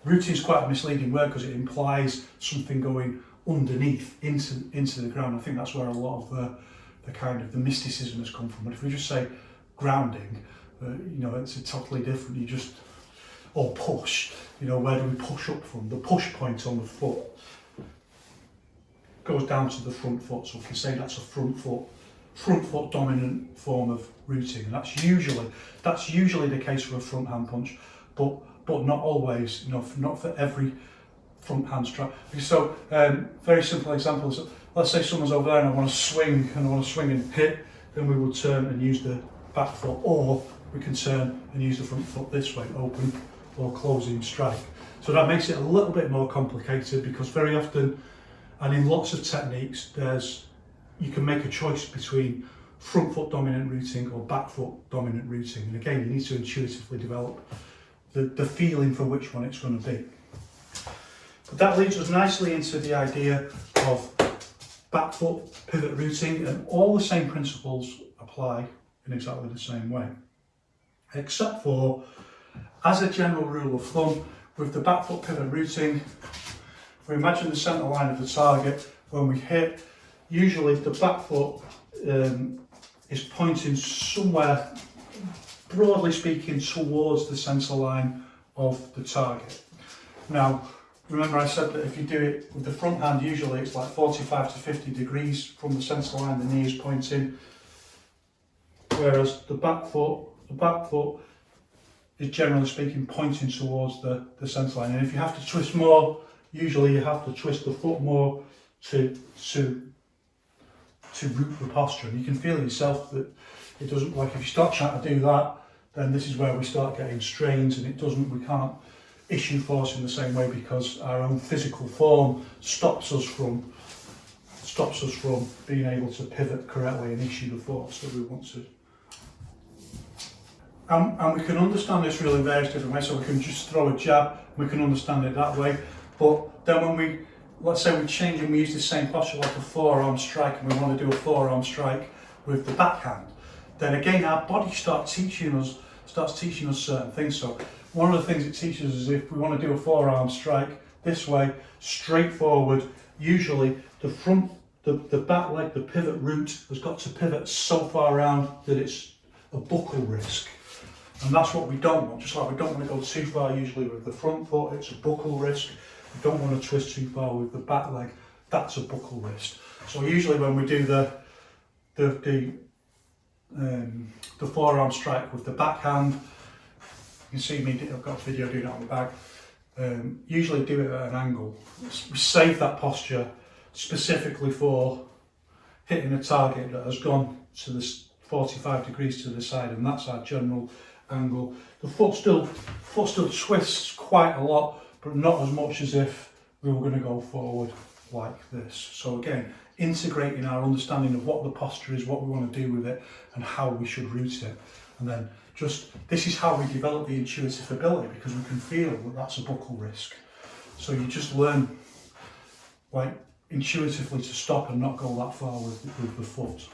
Rooting is quite a misleading word because it implies something going underneath into the ground. I think that's where a lot of the kind of the mysticism has come from. But if we just say grounding, you know, it's a totally different. You just, or push, you know, where do we push up from? The push point on the foot goes down to the front foot, so we can say that's a front foot dominant form of rooting, and that's usually the case for a front hand punch, but not always. You know, not for every front hand strike. So very simple example is, let's say someone's over there and I want to swing and hit, then we will turn and use the back foot, or we can turn and use the front foot this way, open or closing strike. So that makes it a little bit more complicated, because very often, and in lots of techniques, you can make a choice between front foot dominant rooting or back foot dominant rooting. And again, you need to intuitively develop the feeling for which one it's going to be. But that leads us nicely into the idea of back foot pivot rooting, and all the same principles apply in exactly the same way. Except for, as a general rule of thumb, with the back foot pivot rooting, if we imagine the centre line of the target, when we hit, usually the back foot is pointing somewhere, broadly speaking, towards the centre line of the target. Now, remember I said that if you do it with the front hand, usually it's like 45 to 50 degrees from the centre line, the knee is pointing, whereas the back foot is generally speaking pointing towards the centre line. And if you have to twist more, usually you have to twist the foot more to root the posture. And you can feel yourself that it doesn't, like if you start trying to do that, then this is where we start getting strains, and we can't issue force in the same way, because our own physical form stops us from being able to pivot correctly and issue the force that we want to. And we can understand this really in various different ways. So we can just throw a jab, we can understand it that way. But then when let's say we change and we use the same posture like a forearm strike, and we want to do a forearm strike with the backhand, then again our body starts teaching us certain things. So one of the things it teaches us is, if we want to do a forearm strike this way, straight forward, usually the back leg, the pivot root, has got to pivot so far around that it's a buckle risk. And that's what we don't want. Just like we don't want to go too far usually with the front foot, it's a buckle risk. We don't want to twist too far with the back leg, that's a buckle risk. So usually when we do the forearm strike with the backhand, you can see me, I've got a video doing it on the back, usually do it at an angle. We save that posture specifically for hitting a target that has gone to this 45 degrees to the side, and that's our general angle. The foot still twists quite a lot, but not as much as if we were going to go forward like this. So again, integrating our understanding of what the posture is, what we want to do with it, and how we should root it. And then this is how we develop the intuitive ability, because we can feel that that's a buckle risk. So you just learn, like, intuitively to stop and not go that far with the foot.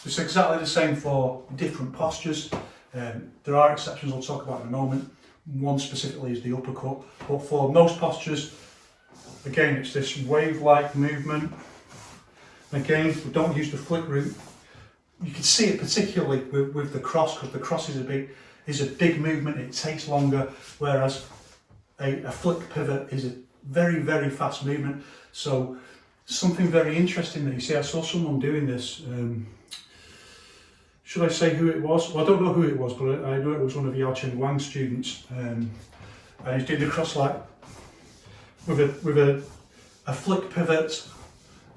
It's exactly the same for different postures. There are exceptions I'll talk about in a moment. One specifically is the uppercut, but for most postures, again, it's this wave-like movement. Again, we don't use the flick route. You can see it particularly with the cross, because the cross is a big movement, it takes longer, whereas a flick pivot is a very, very fast movement. So something very interesting that you see, I saw someone doing this, should I say who it was? Well, I don't know who it was, but I know it was one of Yiquan's students, and he's doing the cross like with a flick pivot,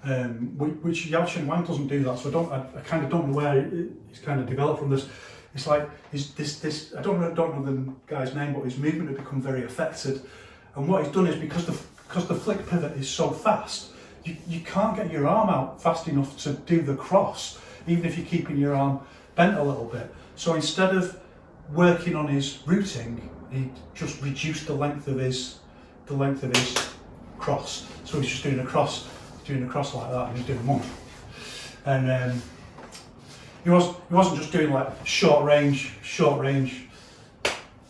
which Yiquan doesn't do that. So I kind of don't know where he's kind of developed from this. It's like this. I don't know the guy's name, but his movement had become very affected. And what he's done is, because the flick pivot is so fast, you can't get your arm out fast enough to do the cross, even if you're keeping your arm bent a little bit. So instead of working on his rooting, he just reduced the length of his cross. So he's just doing a cross like that, and he's doing one. And he wasn't just doing like short range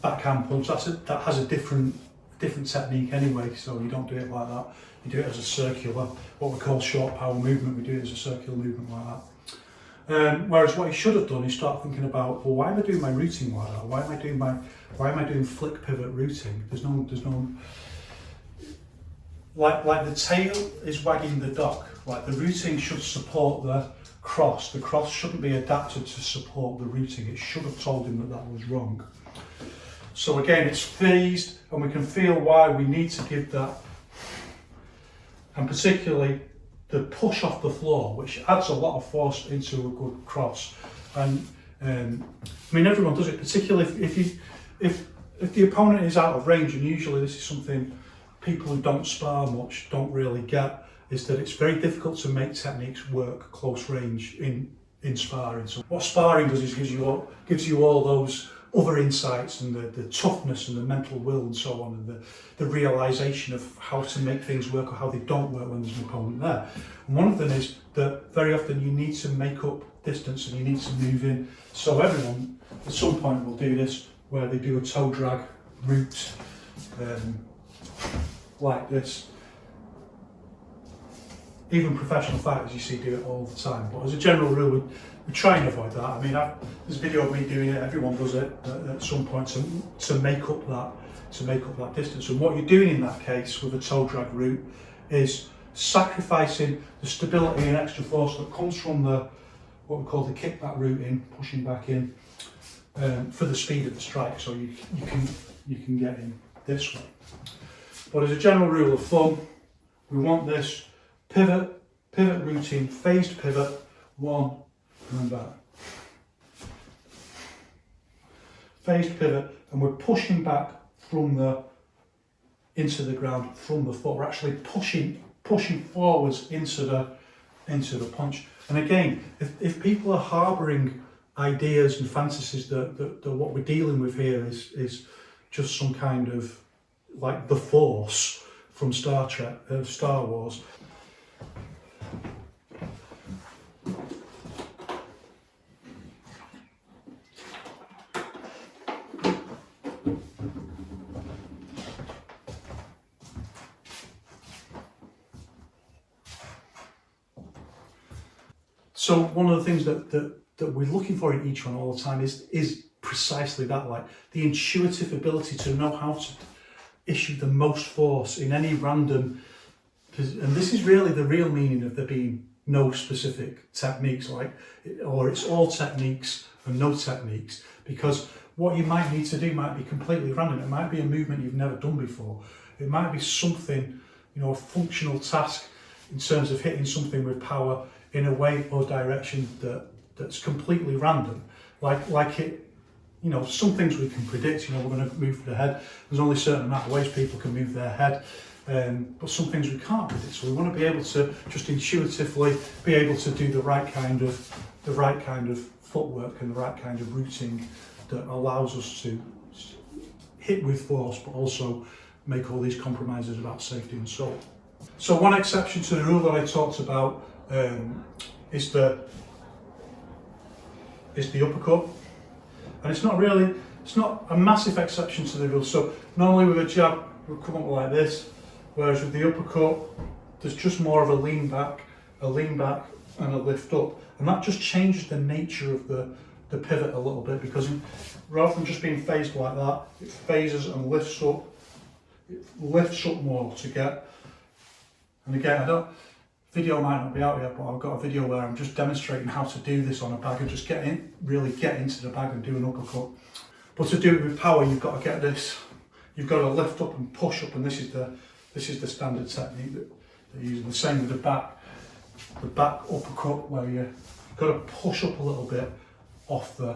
backhand punch, that has a different technique anyway, so you don't do it like that. You do it as a circular, what we call short power movement. We do it as a circular movement like that. Whereas what you should have done is start thinking about, well, why am I doing my routing like that? Why am I doing flick pivot routing? There's no like the tail is wagging the dog. Like the routing should support the cross. The cross shouldn't be adapted to support the routing. It should have told him that was wrong. So again, it's phased, and we can feel why we need to give that, and particularly the push off the floor, which adds a lot of force into a good cross. And I mean, everyone does it, particularly if the opponent is out of range, and usually this is something people who don't spar much don't really get, is that it's very difficult to make techniques work close range in sparring. So what sparring does is gives you all those other insights, and the toughness and the mental will and so on, and the realisation of how to make things work or how they don't work when there's an opponent there. And one of them is that very often you need to make up distance and you need to move in. So everyone at some point will do this, where they do a toe drag route like this. Even professional fighters you see do it all the time, but as a general rule we try and avoid that. I mean, there's a video of me doing it. Everyone does it at some point to make up that distance. And what you're doing in that case with a toe drag route is sacrificing the stability and extra force that comes from what we call the kickback routing, pushing back in, for the speed of the strike. So you can get in this way. But as a general rule of thumb, we want this pivot routing, phased pivot, one and back. Phased pivot, and we're pushing back into the ground from the foot. We're actually pushing forwards into the punch. And again, if people are harbouring ideas and fantasies that what we're dealing with here is just some kind of like the Force from Star Wars. So one of the things that we're looking for in each one all the time is precisely that, like the intuitive ability to know how to issue the most force in any random, and this is really the real meaning of there being no specific techniques, or it's all techniques and no techniques, because what you might need to do might be completely random. It might be a movement you've never done before. It might be something, a functional task in terms of hitting something with power in a way or direction that's completely random. Like it, some things we can predict. We're going to move the head. There's only a certain amount of ways people can move their head, but some things we can't predict. So we want to be able to just intuitively be able to do the right kind of footwork and the right kind of routing that allows us to hit with force, but also make all these compromises about safety and so on. So one exception to the rule that I talked about is the uppercut, and it's not a massive exception to the rule. So normally with a jab we'll come up like this, whereas with the uppercut there's just more of a lean back and a lift up, and that just changes the nature of the pivot a little bit, because rather than just being phased like that, it phases and lifts up. It lifts up more to get, and again, video might not be out yet, but I've got a video where I'm just demonstrating how to do this on a bag and just really get into the bag and do an uppercut. But to do it with power, you've got to get this. You've got to lift up and push up, and this is the standard technique that they're using. The same with the back uppercut, where you've got to push up a little bit off the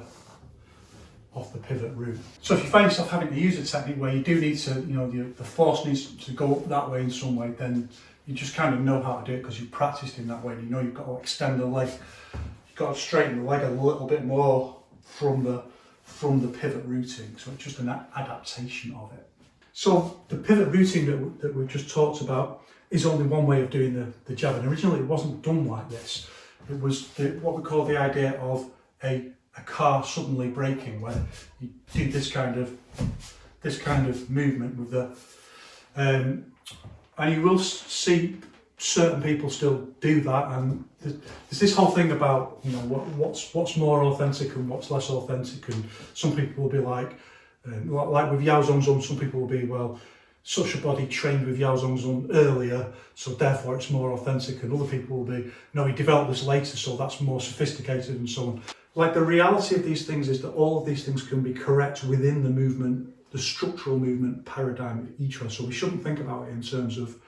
pivot route. So if you find yourself having to use a technique where you do need to, the force needs to go up that way in some way, then you just kind of know how to do it because you've practiced in that way, and you've got to extend the leg. You've got to straighten the leg a little bit more from the pivot routing. So it's just an adaptation of it. So the pivot routing that we've just talked about is only one way of doing the jab, and originally it wasn't done like this. It was what we call the idea of a a car suddenly braking, where you do this kind of movement with the, and you will see certain people still do that, and there's this whole thing about, you know, what's more authentic and what's less authentic, and some people will be like with Yao Zhongzhong, some people will be, well, such a body trained with Yao Zhongzhong earlier, so therefore it's more authentic, and other people will be, no, he developed this later, so that's more sophisticated, and so on. Like, the reality of these things is that all of these things can be correct within the movement, the structural movement paradigm of each one. So we shouldn't think about it in terms of,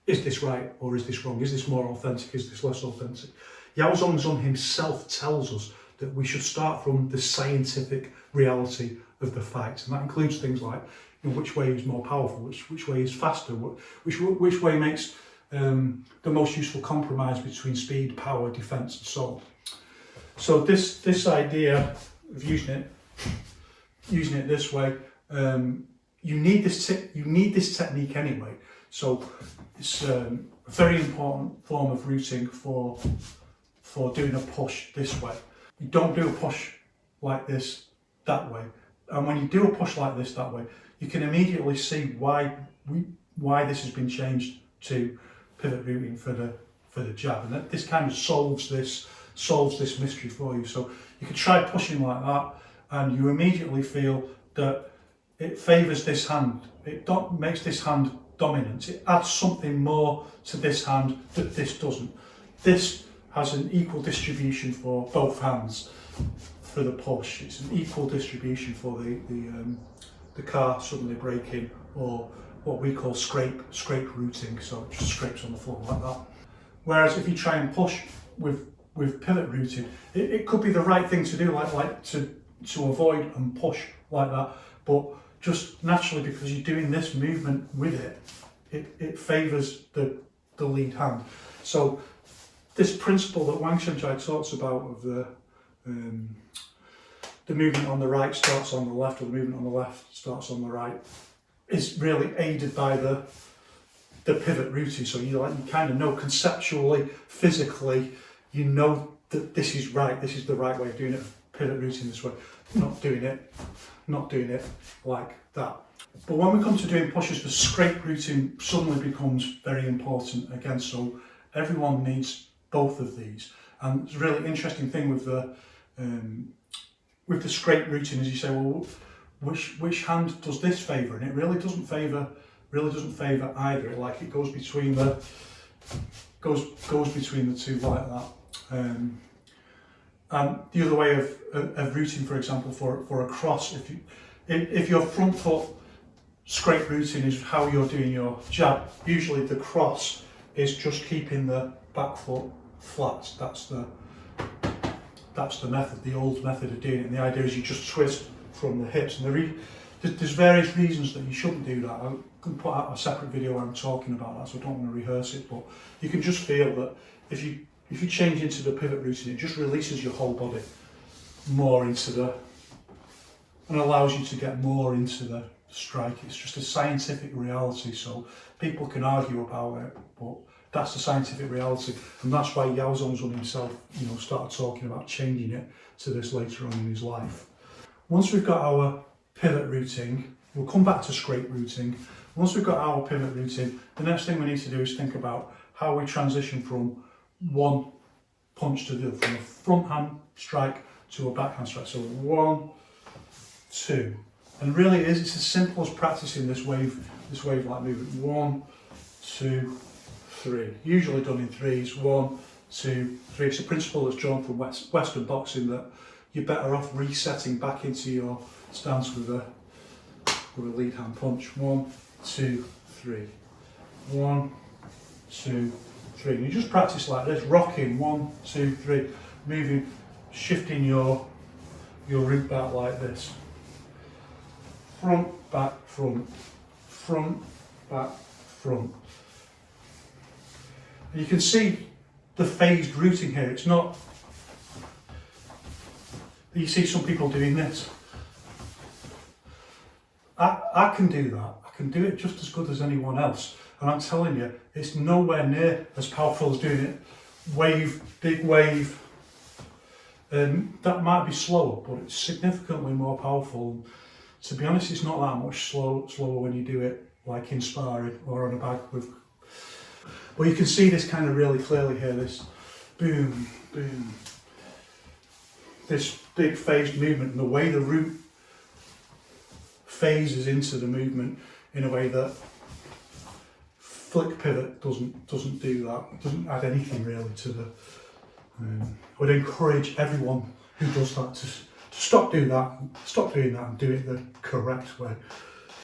is this right or is this wrong? Is this more authentic? Is this less authentic? Yao Zhongzhong himself tells us that we should start from the scientific reality of the fight, and that includes things like, you know, which way is more powerful, which way is faster, which way makes the most useful compromise between speed, power, defence, and so on. So this idea of using it this way, you need this technique anyway. So it's a very important form of routing for doing a push this way. You don't do a push like this that way, and when you do a push like this that way, you can immediately see why this has been changed to pivot routing for the jab, and this kind of solves this mystery for you. So you can try pushing like that, and you immediately feel that it favours this hand. It makes this hand dominant. It adds something more to this hand that this doesn't. This has an equal distribution for both hands for the push. It's an equal distribution for the car suddenly braking, or what we call scrape routing. So it just scrapes on the floor like that. Whereas if you try and push with pivot routing, it could be the right thing to do, like to avoid and push like that, but just naturally, because you're doing this movement with it favours the lead hand. So this principle that Wang Shenjai talks about of the movement on the right starts on the left, or the movement on the left starts on the right, is really aided by the pivot routing. So you kind of know conceptually, physically, you know that this is right. This is the right way of doing it. Pivot routing this way, not doing it like that. But when we come to doing pushes, the scrape routing suddenly becomes very important again. So everyone needs both of these, and it's a really interesting thing with the scrape routing is you say, well, which hand does this favour? And it really doesn't favour either. It goes between the two like that. And the other way of routing, for example, for a cross, if your front foot scrape routing is how you're doing your jab, usually the cross is just keeping the back foot flat. That's the method, the old method of doing it. And the idea is you just twist from the hips. And there's various reasons that you shouldn't do that. I can put out a separate video where I'm talking about that, so I don't want to rehearse it. But you can just feel that if you change into the pivot routing, it just releases your whole body more into and allows you to get more into the strike. It's just a scientific reality, so people can argue about it, but that's the scientific reality, and that's why Yao Zhongzhong himself, started talking about changing it to this later on in his life. Once we've got our pivot routing, we'll come back to scrape routing. Once we've got our pivot routing, the next thing we need to do is think about how we transition from one punch to the other, from a front hand strike to a backhand strike. So 1, 2, and really it's as simple as practicing this wave-like movement. 1, 2, 3. Usually done in threes. 1, 2, 3. It's a principle that's drawn from Western boxing, that you're better off resetting back into your stance with a lead hand punch. 1, 2, 3. 1, 2, 3. And you just practice like this, rocking. 1, 2, 3. Moving, shifting your root back like this. Front, back, front. Front, back, front. And you can see the phased routing here. It's not, you see some people doing this. I can do that. I can do it just as good as anyone else. And I'm telling you, it's nowhere near as powerful as doing it big wave, that might be slower, but it's significantly more powerful. To be honest, it's not that much slower when you do it like in sparring or on a bag with. But you can see this kind of really clearly here, this boom, boom, this big phased movement, and the way the root phases into the movement in a way that flick pivot doesn't do that. It doesn't add anything really to the. I would encourage everyone who does that to stop doing that and do it the correct way.